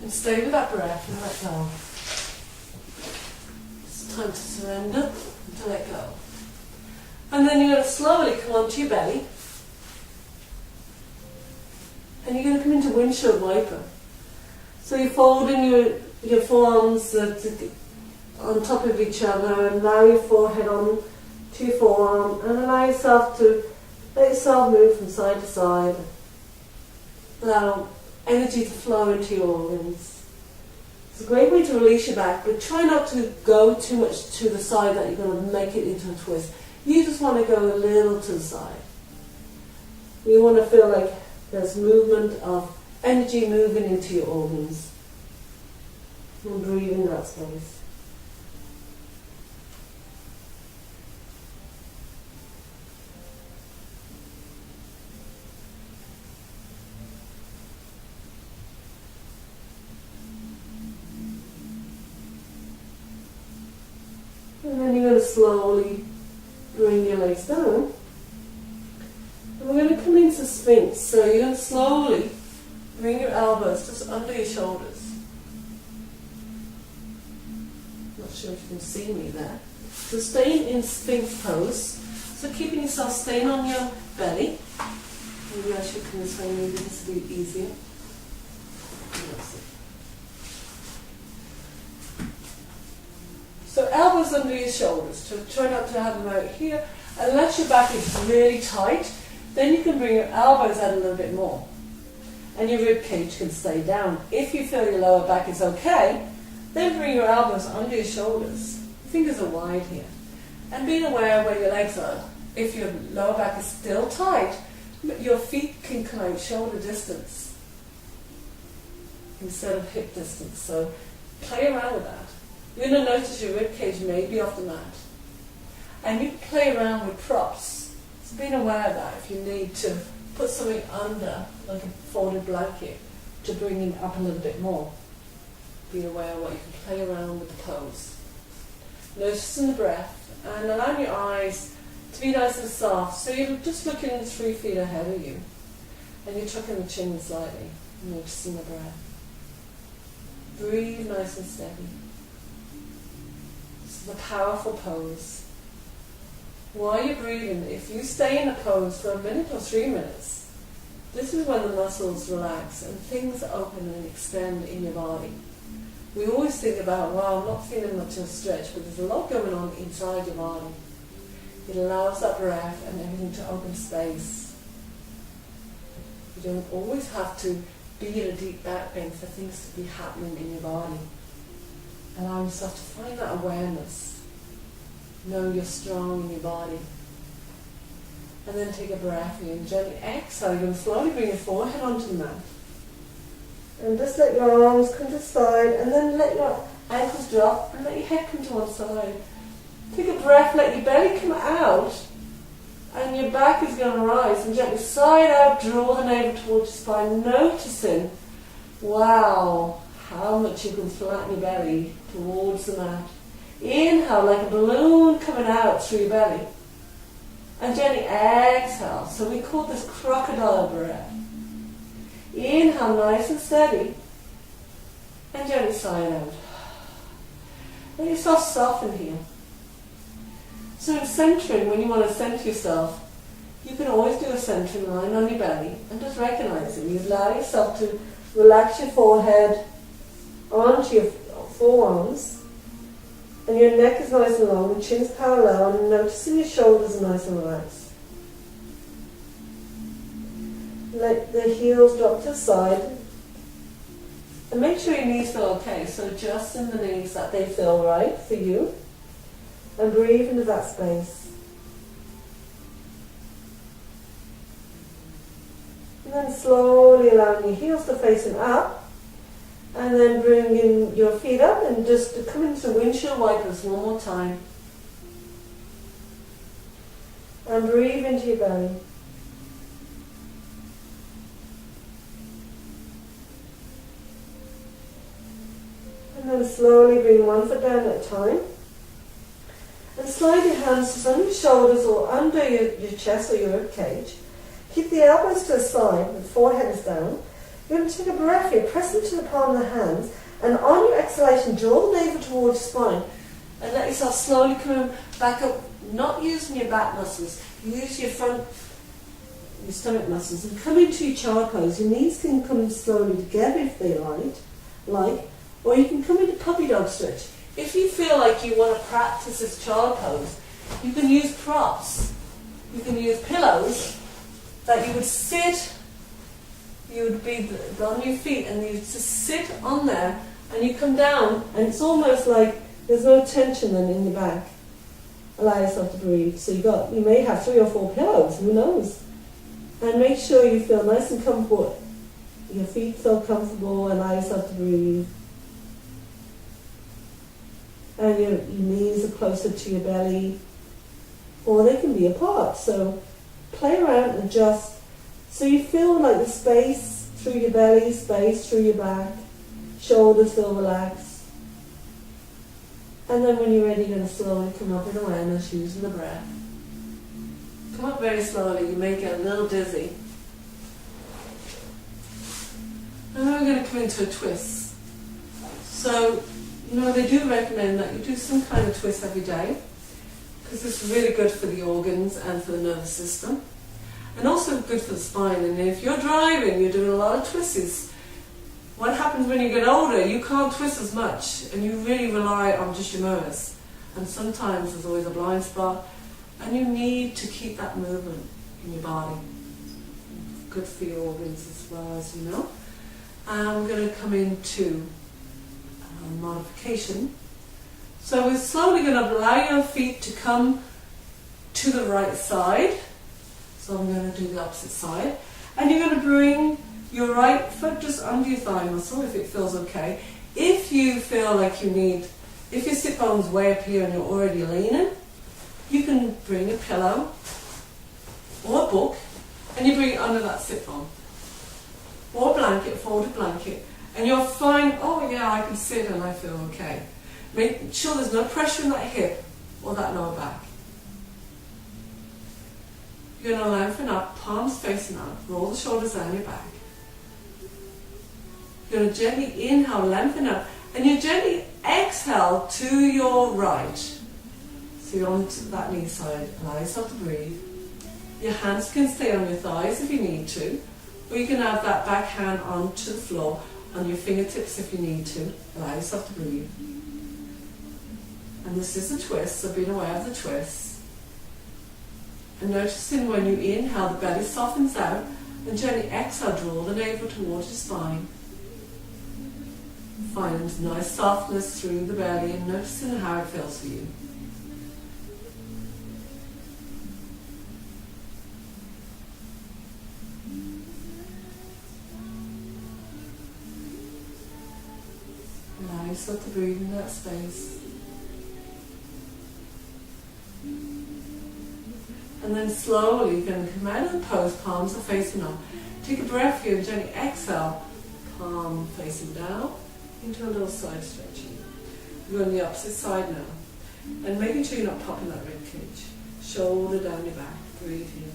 And stay with that breath and let go. It's time to surrender and to let go. And then you're going to slowly come onto your belly. And you're going to come into windshield wiper. So you're folding your forearms on top of each other and allow your forehead on to your forearm and allow yourself to let yourself move from side to side. Allow energy to flow into your organs. It's a great way to release your back, but try not to go too much to the side that you're going to make it into a twist. You just want to go a little to the side. You want to feel like there's movement of energy moving into your organs. And breathe in that space. And then you're going to slowly bring your legs down. And we're going to come into Sphinx. So you're going to slowly bring your elbows just under your shoulders. Not sure if you can see me there. So staying in Sphinx pose. So keeping yourself staying on your belly. Maybe I should come this way, maybe this will be easier. So elbows under your shoulders. So try not to have them out here. Unless your back is really tight, then you can bring your elbows out a little bit more. And your rib cage can stay down. If you feel your lower back is okay, then bring your elbows under your shoulders. Your fingers are wide here. And being aware of where your legs are. If your lower back is still tight, your feet can come out shoulder distance instead of hip distance. So play around with that. You're going to notice your rib cage may be off the mat. And you can play around with props. So being aware of that if you need to put something under, like a folded blanket, to bring it up a little bit more. Be aware of what you can play around with the pose. Noticing the breath and allowing your eyes to be nice and soft. So you're just looking 3 feet ahead of you. And you're tucking the chin slightly. Noticing the breath. Breathe nice and steady. This is a powerful pose. While you're breathing, if you stay in a pose for a minute or 3 minutes, this is when the muscles relax and things open and extend in your body. We always think about, wow, I'm not feeling much of a stretch, but there's a lot going on inside your body. It allows that breath and everything to open space. You don't always have to be in a deep back bend for things to be happening in your body. Allow yourself to find that awareness. Know you're strong in your body. And then take a breath in. Gently exhale. You're going to slowly bring your forehead onto the mat. And just let your arms come to the side, and then let your ankles drop, and let your head come to one side. Take a breath, let your belly come out, and your back is going to rise, and gently side out, draw the navel towards your spine, noticing, wow, how much you can flatten your belly towards the mat. Inhale like a balloon coming out through your belly. And gently exhale. So we call this crocodile breath. Inhale nice and steady. And gently sigh out. Let yourself soften here. So in centering, when you want to center yourself, you can always do a centering line on your belly and just recognize it. You allow yourself to relax your forehead onto your forearms. And your neck is nice and long, the chin's parallel, and noticing your shoulders are nice and relaxed. Let the heels drop to the side. And make sure your knees feel okay, so adjust in the knees that they feel right for you. And breathe into that space. And then slowly allowing your heels to facing up. And then bringing your feet up and just come into windshield wipers one more time. And breathe into your belly. And then slowly bring one foot down at a time. And slide your hands just under your shoulders or under your chest or your rib cage. Keep the elbows to the side, the forehead is down. You're going to take a breath here, press into the palm of the hands, and on your exhalation, draw the navel towards your spine, and let yourself slowly come back up, not using your back muscles, use your front, your stomach muscles, and come into your child pose. Your knees can come slowly together if they like, or you can come into puppy dog stretch. If you feel like you want to practice this child pose, you can use props. You can use pillows that you would sit, you would be on your feet and you just sit on there and you come down and it's almost like there's no tension then in your back. Allow yourself to breathe. So you may have 3 or 4 pillows, who knows? And make sure you feel nice and comfortable. Your feet feel comfortable, allow yourself to breathe. And your knees are closer to your belly, or they can be apart. So play around and adjust. So you feel like the space through your belly, space through your back, shoulders feel relaxed. And then when you're ready, you're going to slowly come up in awareness using the breath. Come up very slowly, you may get a little dizzy. And then we're going to come into a twist. So, they do recommend that you do some kind of twist every day, because this is really good for the organs and for the nervous system, and also good for the spine. And if you're driving, you're doing a lot of twists. What happens when you get older? You can't twist as much, and you really rely on just your nerves. And sometimes there's always a blind spot, and you need to keep that movement in your body. Good for your organs as well, as you know. And we're going to come into modification. So we're slowly going to allow your feet to come to the right side. So I'm going to do the opposite side. And you're going to bring your right foot just under your thigh muscle if it feels okay. If you feel like you need, if your sit bone's way up here and you're already leaning, you can bring a pillow or a book and you bring it under that sit bone. Or a blanket, folded blanket. And you'll find, oh yeah, I can sit and I feel okay. Make sure there's no pressure in that hip or that lower back. You're going to lengthen up, palms facing up, roll the shoulders down your back. You're going to gently inhale, lengthen up, and you gently exhale to your right. So you're on to that knee side, allow yourself to breathe. Your hands can stay on your thighs if you need to, or you can have that back hand onto the floor, on your fingertips if you need to. Allow yourself to breathe. And this is a twist, so being aware of the twist. And noticing when you inhale, the belly softens out, and gently exhale, draw the navel towards your spine. Find nice softness through the belly and noticing how it feels for you. Allow yourself to breathe in that space. And then slowly you're going to come out of the pose, palms are facing up. Take a breath here and gently exhale, palm facing down into a little side stretching. You're on the opposite side now. And making sure you're not popping that rib cage. Shoulder down your back, breathe here.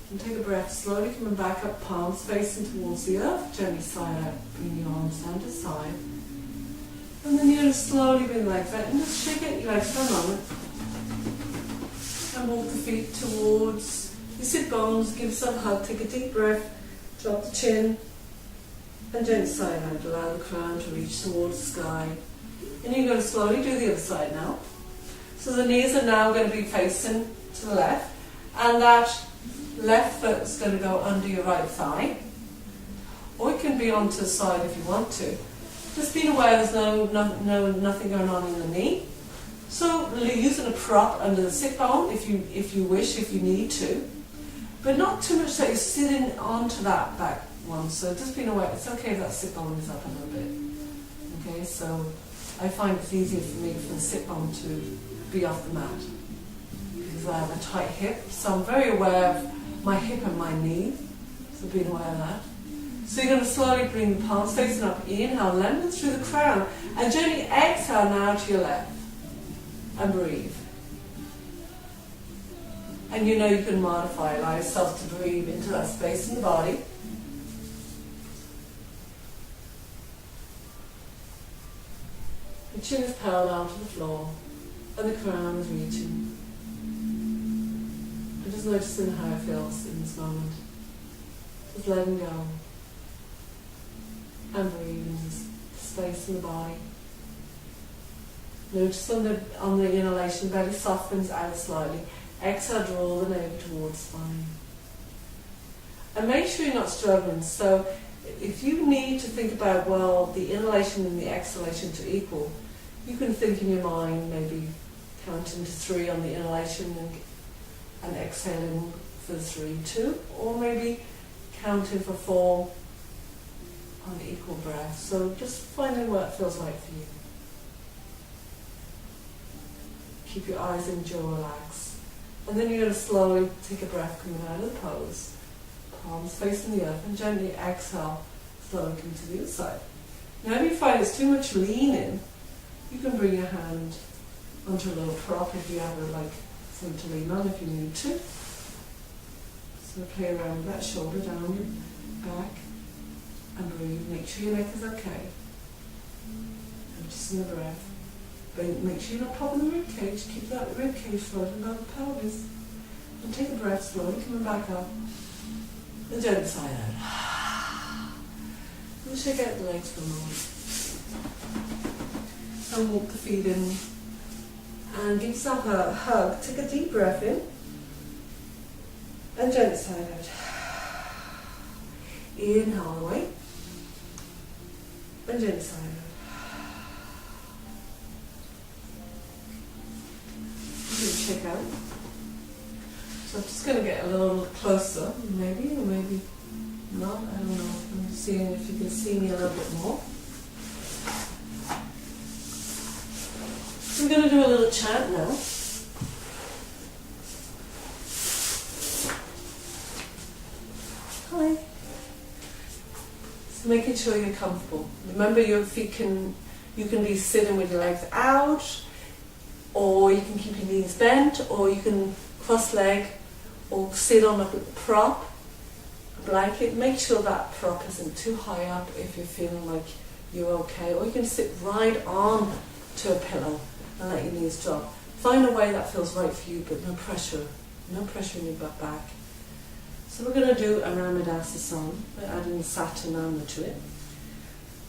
And take a breath, slowly coming back up, palms facing towards the earth, gently side out, bring your arms down to side. And then you're going to slowly bring the legs out and just shake it your legs for a moment. And walk the feet towards your sit bones, give yourself a hug, take a deep breath, drop the chin, and gently side out, allow the crown to reach towards the sky. And you're going to slowly do the other side now. So the knees are now going to be facing to the left, and that left foot is going to go under your right thigh, or it can be onto the side if you want to. Just being aware there's nothing going on in the knee. So using a prop under the sit bone if you wish, if you need to, but not too much that you're sitting onto that back one. So just being aware, it's okay if that sit bone is up a little bit. Okay, so I find it's easier for me for the sit bone to be off the mat because I have a tight hip. So I'm very aware of my hip and my knee. So being aware of that. So you're going to slowly bring the palms facing up. Inhale, lengthen through the crown, and gently exhale now to your left. And breathe. And you know you can modify, allow yourself to breathe into that space in the body. The chin is parallel down to the floor, and the crown is reaching. And just noticing how it feels in this moment. Just letting go. And breathing, just space in the body. Notice on the inhalation, belly softens out slightly. Exhale, draw the navel towards spine. And make sure you're not struggling. So if you need to think about, well, the inhalation and the exhalation to equal, you can think in your mind, maybe counting to 3 on the inhalation and exhaling for 3, 2, or maybe counting for 4 on the equal breath. So just finding what feels right for you. Keep your eyes and jaw relaxed. And then you're going to slowly take a breath coming out of the pose. Palms facing the earth, and gently exhale, slowly come to the other side. Now if you find it's too much leaning, you can bring your hand onto a little prop if you ever like something to lean on if you need to. So play around with that shoulder down your back and breathe. Make sure your neck is okay. Noticing the breath. But make sure you're not popping the rib cage. Keep that rib cage floating above the pelvis. And take a breath slowly, coming back up. And gently side out. And shake out the legs for a moment. And walk the feet in. And give yourself a hug. Take a deep breath in. And gently side out. Inhale away. And gently side out. Check out. So I'm just going to get a little closer, maybe, or maybe not, I don't know. I'm just seeing if you can see me a little bit more. So we're going to do a little chant now. Hi. So making sure you're comfortable. Remember your feet you can be sitting with your legs out, or you can keep your knees bent, or you can cross leg, or sit on a prop, a blanket. Make sure that prop isn't too high up if you're feeling like you're okay, or you can sit right on to a pillow and let your knees drop. Find a way that feels right for you, but no pressure in your back. So we're going to do a Ramadasana by adding Satanama to it.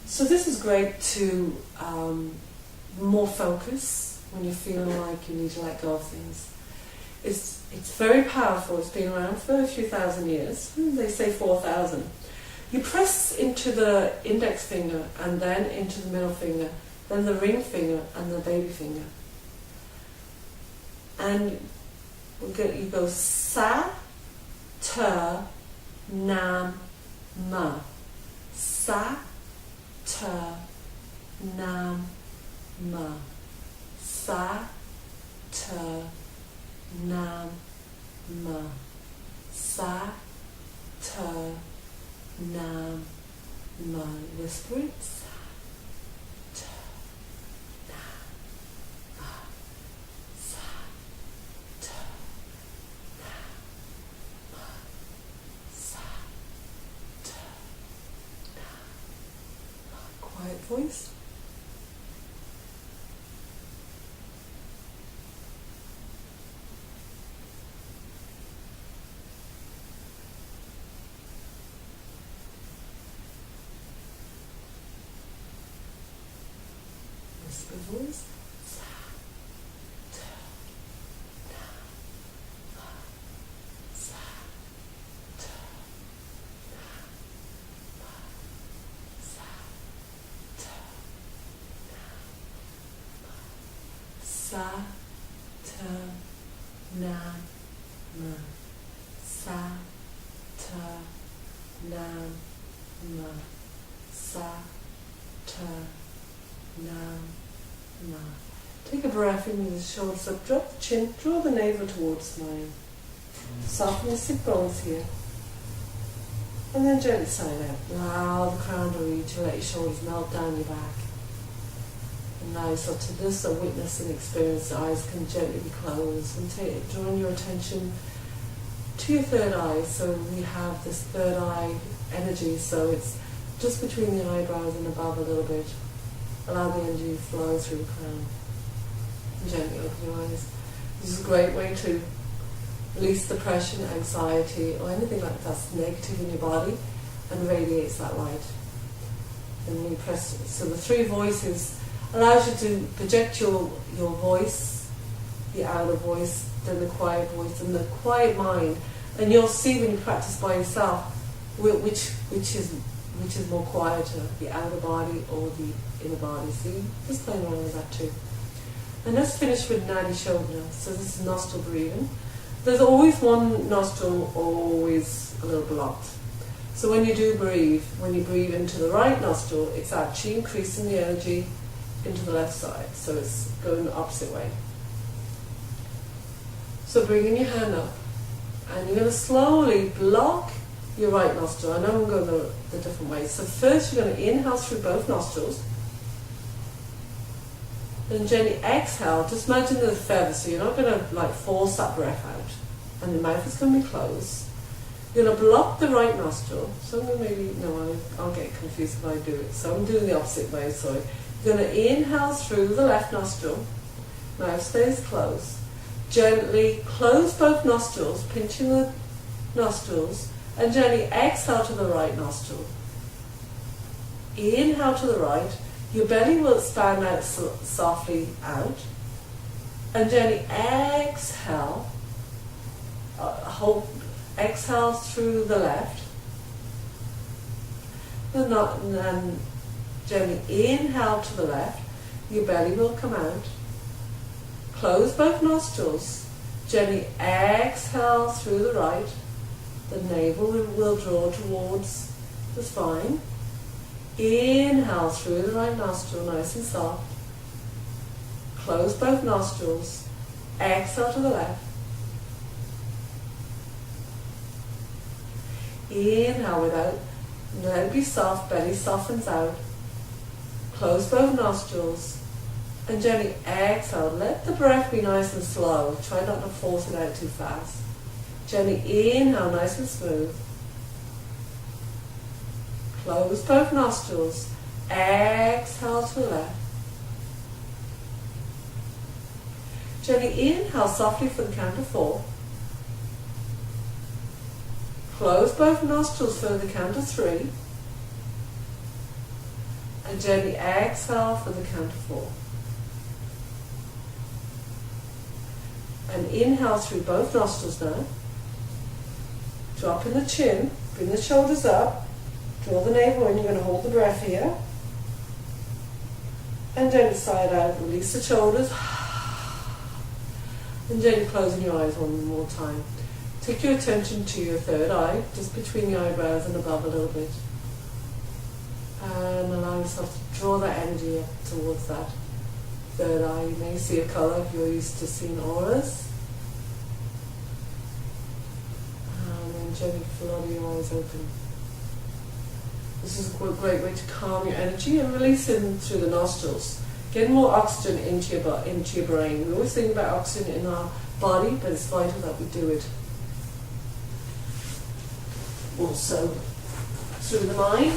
So this is great to more focus when you're feeling like you need to let go of things. It's very powerful. It's been around for a few thousand years. They say 4,000. You press into the index finger and then into the middle finger, then the ring finger and the baby finger. And you go Sa, Ta, Nam, Ma. Sa, Ta, Nam, Ma. Sa, Ta, Nam, Ma. Sa, Ta, Nam, Ma. Whisper it. Sa, Ta, Nam, Ma. Sa, Ta, Nam, Ma. Sa, Ta, Nam, Ma. Quiet voice. Whisper voice. Sa, ta, na, ma. Sa, ta, na, ma. Sa, ta, na, ma. Sa, ta, na, ma. Sa, ta, na, ma. Sa, ta, na, ma. Take a breath in with the shoulders up, drop the chin, draw the navel towards spine. Soften your sit bones here. And then gently side out. Allow the crown to reach, let your shoulders melt down your back. And now, so to this, a witness and experience, the eyes can gently be closed, and drawing your attention to your third eye. So we have this third eye energy, so it's just between the eyebrows and above a little bit. Allow the energy to flow through the crown. And gently open your eyes. This is a great way to release depression, anxiety, or anything like that's negative in your body, and radiates that light. And you press, so the three voices allows you to project your voice, the outer voice, then the quiet voice, and the quiet mind. And you'll see when you practice by yourself which is more quieter, the outer body or the inner body. So you just play around with that too. And let's finish with Nadi Shodhana. So this is nostril breathing. There's always one nostril always a little blocked. So when you do breathe, when you breathe into the right nostril, it's actually increasing the energy into the left side. So it's going the opposite way. So bringing your hand up, and you're going to slowly block your right nostril. I know I'm going the different ways. So first you're going to inhale through both nostrils. Then gently exhale. Just imagine the feather, so you're not going to like force that breath out. And the mouth is going to be closed. You're going to block the right nostril. So I'm going to maybe, no, I'll get confused if I do it. So I'm doing the opposite way, sorry. You're going to inhale through the left nostril. Mouth stays closed. Gently close both nostrils, pinching the nostrils, and gently exhale to the right nostril. Inhale to the right. Your belly will expand out softly out. And gently exhale. Exhale through the left. And then gently inhale to the left. Your belly will come out. Close both nostrils. Gently exhale through the right. The navel will draw towards the spine. Inhale through the right nostril, nice and soft. Close both nostrils. Exhale to the left. Inhale without. Let it be soft, belly softens out. Close both nostrils. And gently exhale. Let the breath be nice and slow. Try not to force it out too fast. Gently inhale, nice and smooth. Close both nostrils. Exhale to the left. Gently inhale softly for the count of 4. Close both nostrils for the count of 3. And gently exhale for the count of 4. And inhale through both nostrils now. Drop in the chin, bring the shoulders up, draw the navel in. You're going to hold the breath here. And gently sigh it out, release the shoulders. And gently closing your eyes one more time. Take your attention to your third eye, just between the eyebrows and above a little bit. And allow yourself to draw that energy up towards that third eye. You may see a colour if you're used to seeing auras. And then gently flood your eyes open. This is a great way to calm your energy and release it through the nostrils. Get more oxygen into your brain. We always think about oxygen in our body, but it's vital that we do it also through the mind.